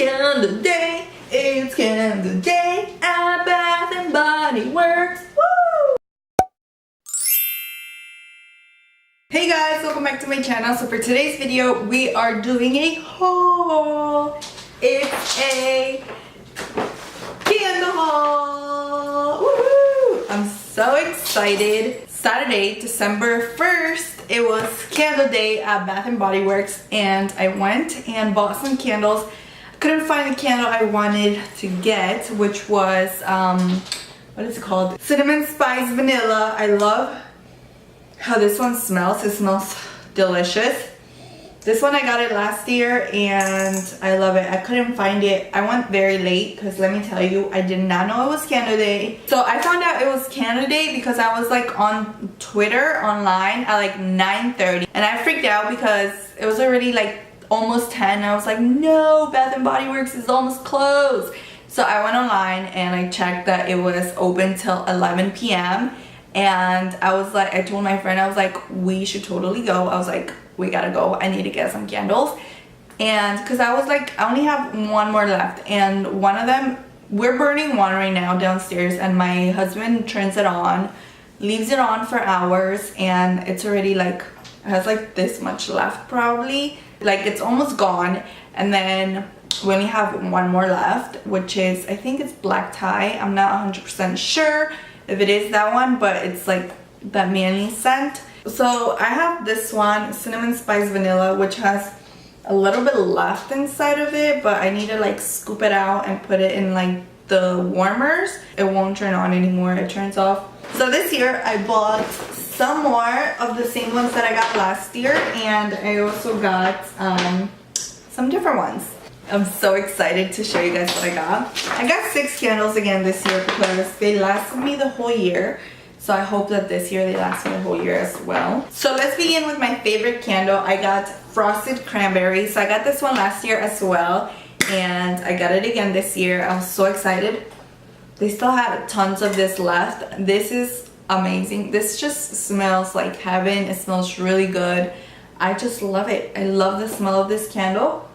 candleday, it's candleday at Bath and Body Works. Woo! Hey guys, welcome back to my channel. So for today's video, we are doing a haul. It's a candle haul. Woohoo! I'm so excited. Saturday, December 1st, it was candle day at Bath and Body Works, and I went and bought some candles. I couldn't find the candle I wanted to get, which was what is it called? Cinnamon Spice Vanilla. I love how this one smells. It smells delicious. This one I got it last year and I love it. I couldn't find it. I went very late because let me tell you, I did not know it was candle day. So I found out it was candle day because I was like on Twitter online at like 9:30 and I freaked out because it was already like almost 10. I was like, no, Bath and Body Works is almost closed. So I went online and I checked that it was open till 11 p.m. and I was like, I told my friend, I was like, we should totally go. I was like, we gotta go. I need to get some candles. And because I was like, I only have one more left, and one of them, we're burning one right now downstairs, and my husband turns it on, leaves it on for hours, and it's already like, it has like this much left probably. Like it's almost gone. And then we only have one more left, which is, I think it's black tie. I'm not 100% sure if it is that one, but it's like that manly scent. So I have this one, Cinnamon Spice Vanilla, which has a little bit left inside of it, but I need to like scoop it out and put it in like the warmers. It won't turn on anymore, it turns off. So this year I bought some more of the same ones that I got last year, and I also got some different ones. I'm so excited to show you guys what I got. I got 6 candles again this year because they lasted me the whole year. So I hope that this year they last me the whole year as well. So let's begin with my favorite candle. I got Frosted Cranberry. So I got this one last year as well, and I got it again this year. I was so excited. They still had tons of this left. This is amazing. This just smells like heaven. It smells really good. I just love it. I love the smell of this candle.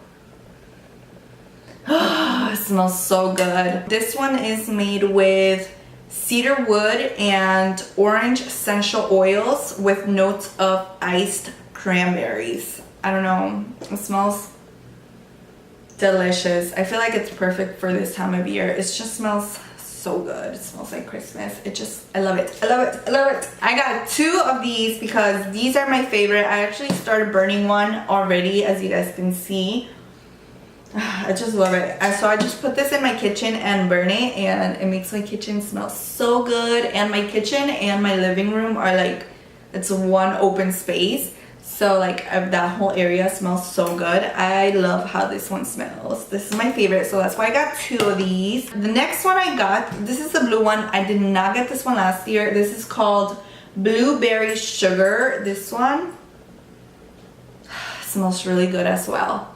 It smells so good. This one is made with cedar wood and orange essential oils with notes of iced cranberries. I don't know, it smells delicious. I feel like it's perfect for this time of year. It just smells so good. It smells like Christmas. I love it. I love it. I love it. I got 2 of these because these are my favorite. I actually started burning one already, as you guys can see. I just love it. So I just put this in my kitchen and burn it, and it makes my kitchen smell so good. And my kitchen and my living room are like, it's one open space, so like that whole area smells so good. I love how this one smells. This is my favorite, so that's why I got 2 of these. The next one I got, this is the blue one. I did not get this one last year. This is called Blueberry Sugar. This one smells really good as well.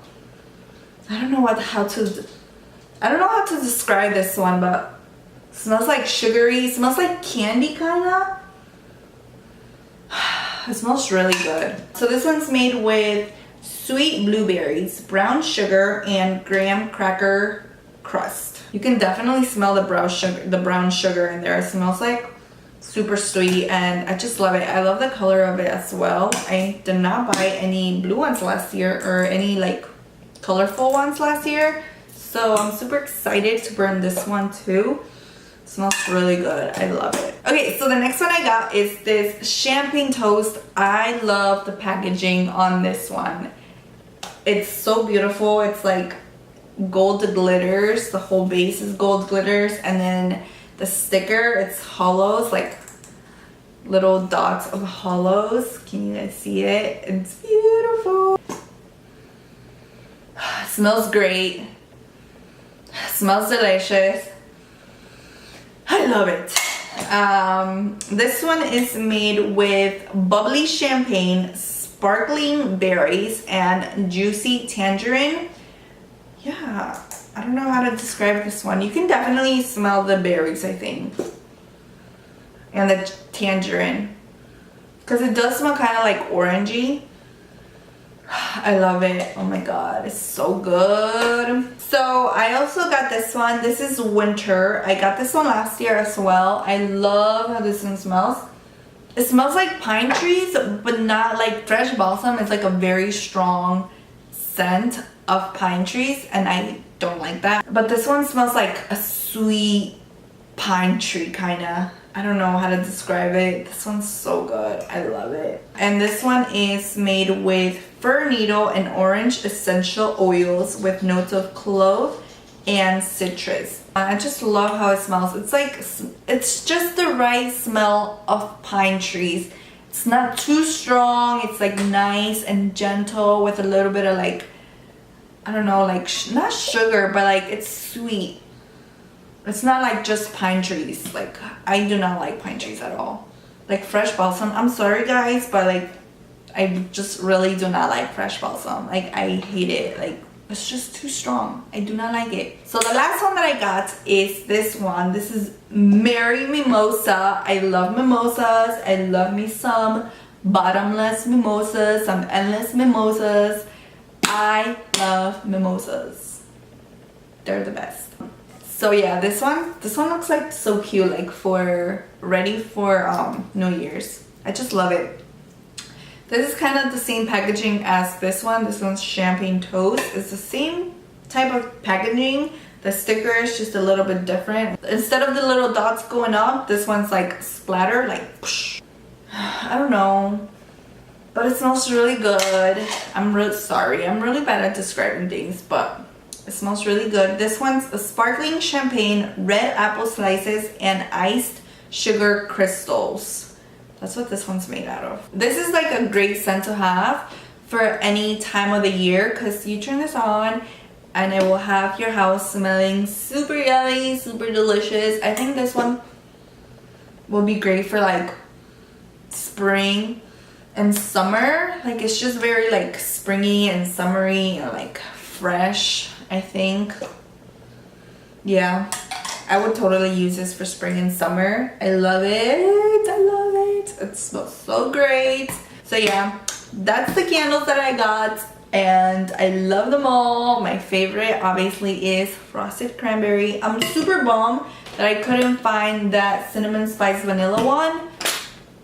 I don't know how to describe this one, but it smells like sugary. It smells like candy kinda. It smells really good. So this one's made with sweet blueberries, brown sugar, and graham cracker crust. You can definitely smell the brown sugar in there. It smells like super sweet, and I just love it. I love the color of it as well. I did not buy any blue ones last year or any like colorful ones last year, so I'm super excited to burn this one too. It smells really good. I love it. Okay, so the next one I got is this champagne toast. I love the packaging on this one. It's so beautiful. It's like gold glitters. The whole base is gold glitters, and then the sticker, it's hollows, like little dots of hollows. Can you guys see it? It's beautiful. Smells great. Smells delicious. I love it. This one is made with bubbly champagne, sparkling berries, and juicy tangerine. Yeah, I don't know how to describe this one. You can definitely smell the berries, I think, and the tangerine, because it does smell kind of like orangey. I love it. Oh my god, it's so good. So also got this one. This is winter. I got this one last year as well. I love how this one smells. It smells like pine trees, but not like fresh balsam. It's like a very strong scent of pine trees, and I don't like that. But this one smells like a sweet pine tree kind of. I don't know how to describe it. This one's so good. I love it. And this one is made with fir needle and orange essential oils with notes of clove and citrus. I just love how it smells. It's like, it's just the right smell of pine trees. It's not too strong. It's like nice and gentle with a little bit of like, I don't know, like not sugar, but like it's sweet. It's not like just pine trees. Like, I do not like pine trees at all. Like fresh balsam, I'm sorry guys, but like I just really do not like fresh balsam. Like, I hate it. Like, it's just too strong. I do not like it. So the last one that I got is this one. This is Merry Mimosa. I love mimosas. I love me some bottomless mimosas, some endless mimosas. I love mimosas. They're the best. So yeah, this one looks like so cute, like ready for New Year's. I just love it. This is kind of the same packaging as this one. This one's Champagne Toast. It's the same type of packaging. The sticker is just a little bit different. Instead of the little dots going up, this one's like splatter, like psh. I don't know, but it smells really good. I'm really sorry. I'm really bad at describing things, but it smells really good. This one's a sparkling champagne, red apple slices, and iced sugar crystals. That's what this one's made out of. This is like a great scent to have for any time of the year, because you turn this on and it will have your house smelling super yummy, super delicious. I think this one will be great for like spring and summer. Like, it's just very like springy and summery and like fresh, I think. Yeah, I would totally use this for spring and summer. I love it. I love it. It smells so great. So yeah, that's the candles that I got, and I love them all. My favorite obviously is Frosted Cranberry. I'm super bummed that I couldn't find that Cinnamon Spice Vanilla one.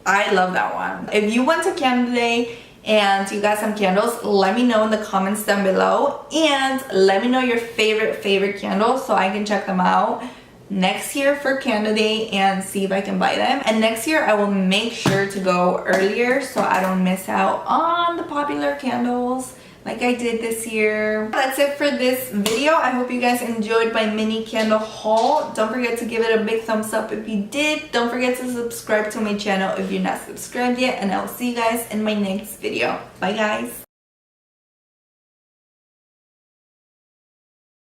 I love that one. If you went to Candleday and you got some candles, let me know in the comments down below, and let me know your favorite candles so I can check them out next year for Candleday and see if I can buy them. And next year I will make sure to go earlier so I don't miss out on the popular candles like I did this year. That's it for this video. I hope you guys enjoyed my mini candle haul. Don't forget to give it a big thumbs up if you did. Don't forget to subscribe to my channel if you're not subscribed yet, and I will see you guys in my next video. Bye guys.